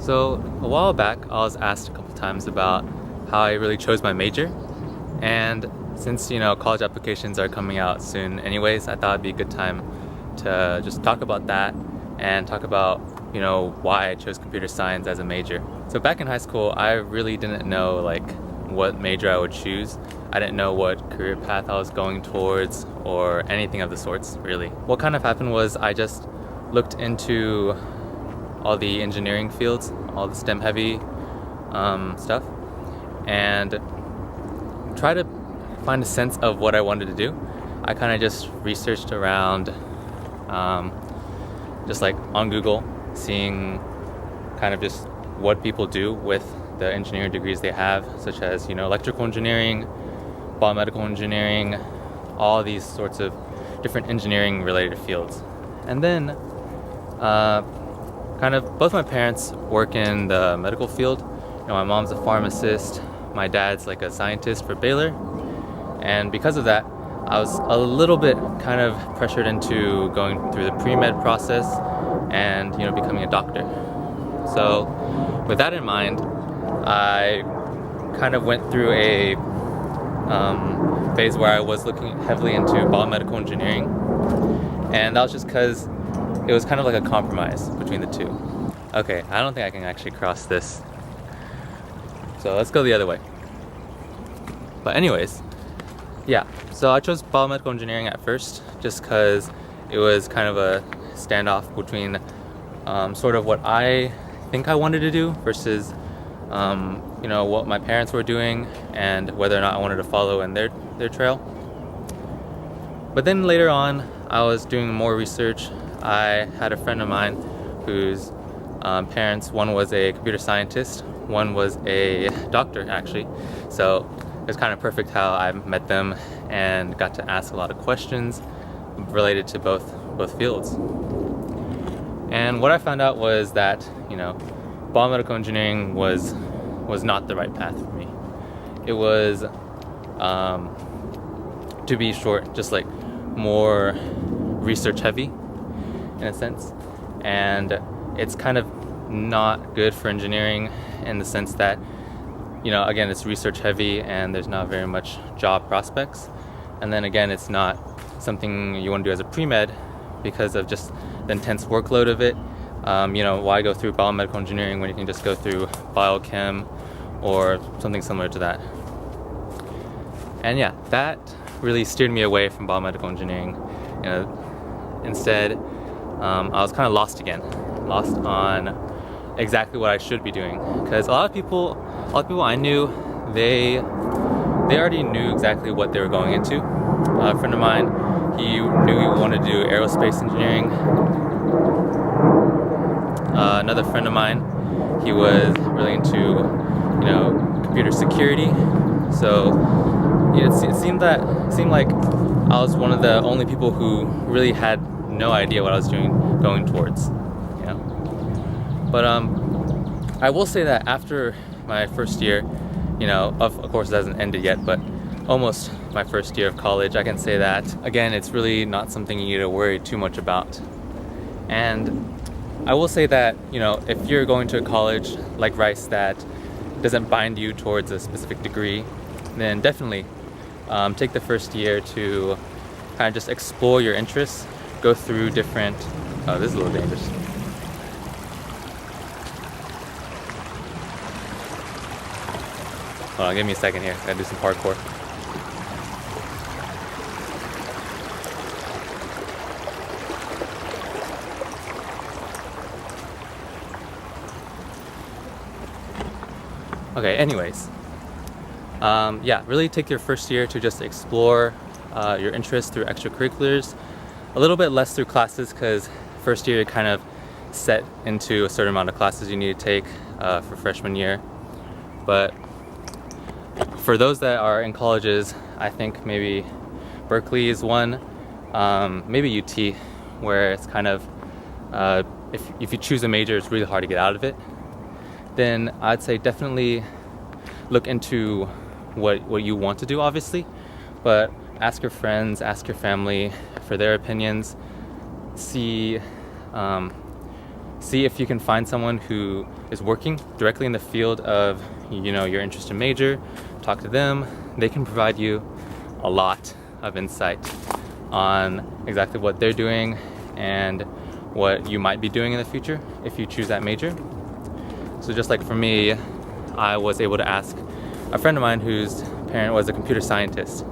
So a while back, I was asked a couple times about how I really chose my major, and since college applications are coming out soon anyways, I thought it'd be a good time to just talk about that and talk about why I chose computer science as a major. So back in high school, I really didn't know what major I would choose. I didn't know what career path I was going towards or anything of the sorts, really. What kind of happened was I just looked into all the engineering fields, all the STEM heavy stuff, and try to find a sense of what I wanted to do. I kind of just researched around, just on Google, seeing kind of just what people do with the engineering degrees they have, such as electrical engineering, biomedical engineering, all these sorts of different engineering related fields. And then kind of both my parents work in the medical field. My mom's a pharmacist, my dad's like a scientist for Baylor, and because of that I was a little bit kind of pressured into going through the pre-med process and becoming a doctor. So with that in mind, I kind of went through a phase where I was looking heavily into biomedical engineering, and that was just because it was kind of like a compromise between the two. Okay, I don't think I can actually cross this, so let's go the other way. But anyways, yeah, so I chose biomedical engineering at first just because it was kind of a standoff between sort of what I think I wanted to do versus what my parents were doing and whether or not I wanted to follow in their trail. But then later on, I was doing more research. I had a friend of mine whose parents, one was a computer scientist, one was a doctor actually. So it was kind of perfect how I met them and got to ask a lot of questions related to both fields. And what I found out was that biomedical engineering was not the right path for me. It was, to be short, just more research heavy in a sense, and it's kind of not good for engineering in the sense that again, it's research heavy and there's not very much job prospects, and then again, it's not something you want to do as a pre-med because of just the intense workload of it. Why go through biomedical engineering when you can just go through biochem or something similar to that? And yeah, that really steered me away from biomedical engineering. Instead, I was kind of lost on exactly what I should be doing, because a lot of people I knew, they already knew exactly what they were going into. A friend of mine, he knew he wanted to do aerospace engineering. Another friend of mine, he was really into computer security. So it seemed like I was one of the only people who really had no idea what I was going towards. But I will say that after my first year, of course it hasn't ended yet, but almost my first year of college, I can say that again, it's really not something you need to worry too much about. And I will say that if you're going to a college like Rice that doesn't bind you towards a specific degree, then definitely take the first year to kind of just explore your interests, go through different... Oh, this is a little dangerous. Hold on, give me a second here. I gotta do some parkour. Okay, anyways. Yeah, really take your first year to just explore your interests through extracurriculars. A little bit less through classes, because first year you're kind of set into a certain amount of classes you need to take for freshman year. But for those that are in colleges, I think maybe Berkeley is one, maybe UT, where it's kind of, if you choose a major, it's really hard to get out of it. Then I'd say definitely look into what you want to do, obviously, but ask your friends, ask your family for their opinions, see see if you can find someone who is working directly in the field of, your interest in major. Talk to them. They can provide you a lot of insight on exactly what they're doing and what you might be doing in the future if you choose that major. So just like for me, I was able to ask a friend of mine whose parent was a computer scientist,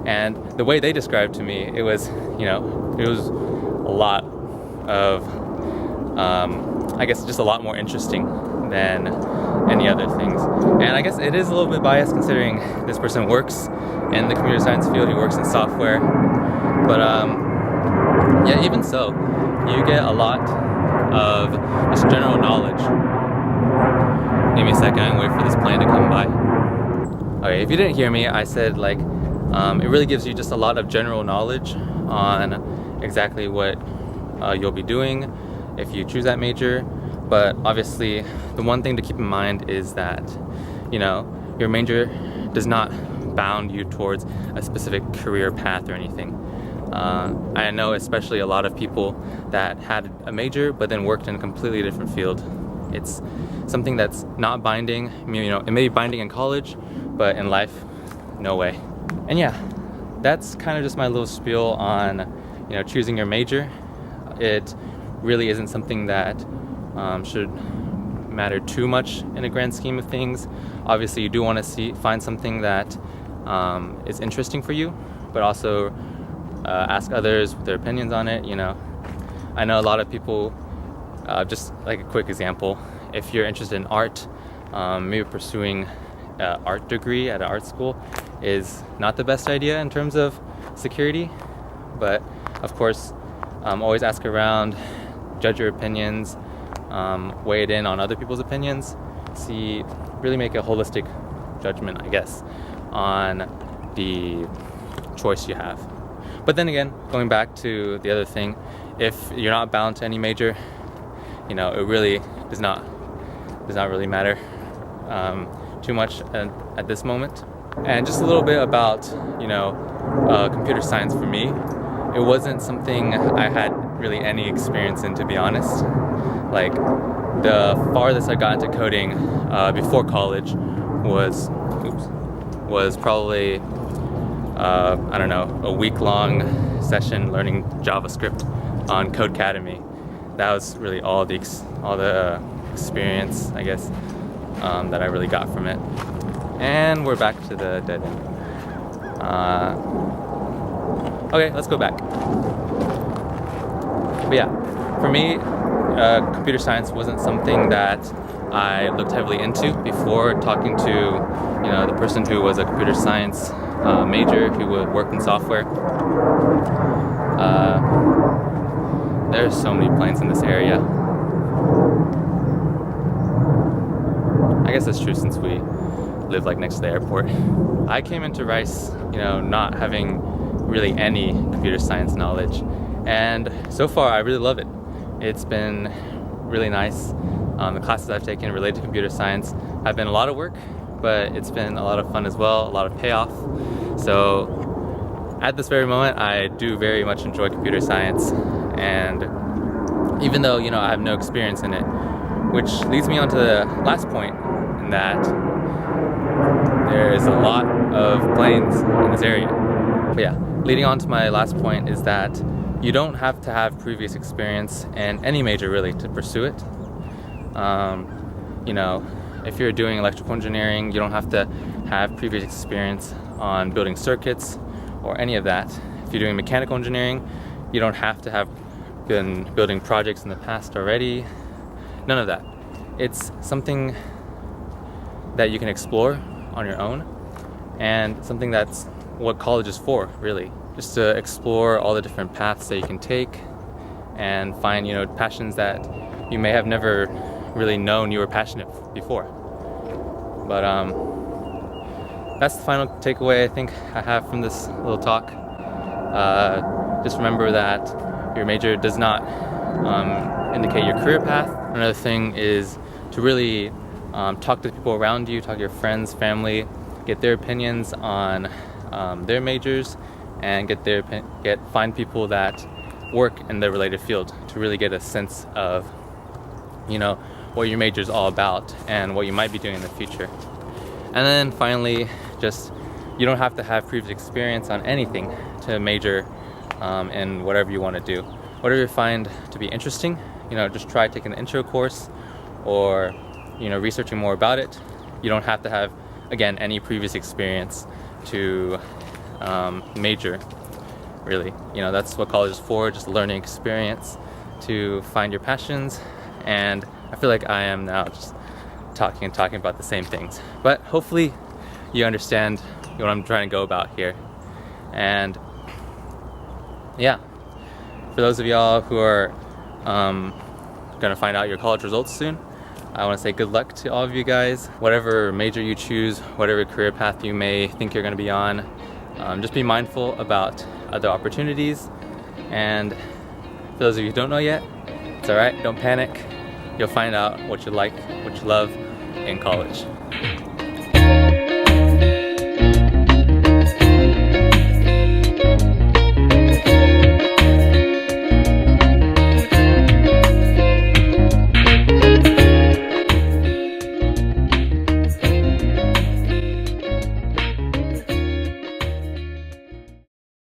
and the way they described to me, it was a lot of I guess just a lot more interesting than any other things. And I guess it is a little bit biased considering this person works in the computer science field. He works in software, but yeah, even so, you get a lot of just general knowledge. Give me a second, I'm waiting for this plane to come by. Okay, if you didn't hear me, I said it really gives you just a lot of general knowledge on exactly what you'll be doing if you choose that major. But obviously, the one thing to keep in mind is that, your major does not bound you towards a specific career path or anything. I know especially a lot of people that had a major but then worked in a completely different field. It's something that's not binding. It may be binding in college, but in life, no way. And yeah, that's kind of just my little spiel on, choosing your major. It really isn't something that should matter too much in a grand scheme of things. Obviously, you do want to find something that is interesting for you, but also ask others their opinions on it. I know a lot of people, just like a quick example, if you're interested in art, maybe pursuing an art degree at an art school is not the best idea in terms of security. But of course, always ask around, judge your opinions, weigh it in on other people's opinions, really make a holistic judgment, I guess, on the choice you have. But then again, going back to the other thing, if you're not bound to any major, it really does not really matter too much at this moment. And just a little bit about computer science for me. It wasn't something I had really any experience in, to be honest. Like, the farthest I got into coding before college was probably a week-long session learning JavaScript on Codecademy. That was really all the experience, I guess, that I really got from it. And we're back to the dead end. Okay, let's go back. But yeah, for me, computer science wasn't something that I looked heavily into before talking to, the person who was a computer science major who would work in software. There's so many planes in this area. I guess that's true since we live next to the airport. I came into Rice, not having really any computer science knowledge, and so far I really love it. It's been really nice. The classes I've taken related to computer science have been a lot of work, but it's been a lot of fun as well, a lot of payoff. So at this very moment, I do very much enjoy computer science, and even though I have no experience in it, which leads me on to the last point, in that there is a lot of planes in this area. But yeah, leading on to my last point is that you don't have to have previous experience in any major really to pursue it. If you're doing electrical engineering, you don't have to have previous experience on building circuits or any of that. If you're doing mechanical engineering, you don't have to have been building projects in the past already. None of that. It's something that you can explore on your own, and something that's what college is for, really. Just to explore all the different paths that you can take and find, passions that you may have never really known you were passionate before. But that's the final takeaway I think I have from this little talk. Just remember that your major does not indicate your career path. Another thing is to really talk to the people around you, talk to your friends, family, get their opinions on their majors, and find people that work in the related field to really get a sense of you know, what your major is all about and what you might be doing in the future. And then finally, just you don't have to have previous experience on anything to major in whatever you want to do. Whatever you find to be interesting, you know, just try taking the intro course or, you know, researching more about it. You don't have to have, again, any previous experience to major, really. You know, that's what college is for, just learning experience to find your passions. And I feel like I am now just talking about the same things. But hopefully you understand what I'm trying to go about here. And yeah, for those of y'all who are gonna find out your college results soon, I want to say good luck to all of you guys. Whatever major you choose, whatever career path you may think you're going to be on, just be mindful about other opportunities. And for those of you who don't know yet, it's alright, don't panic. You'll find out what you like, what you love in college.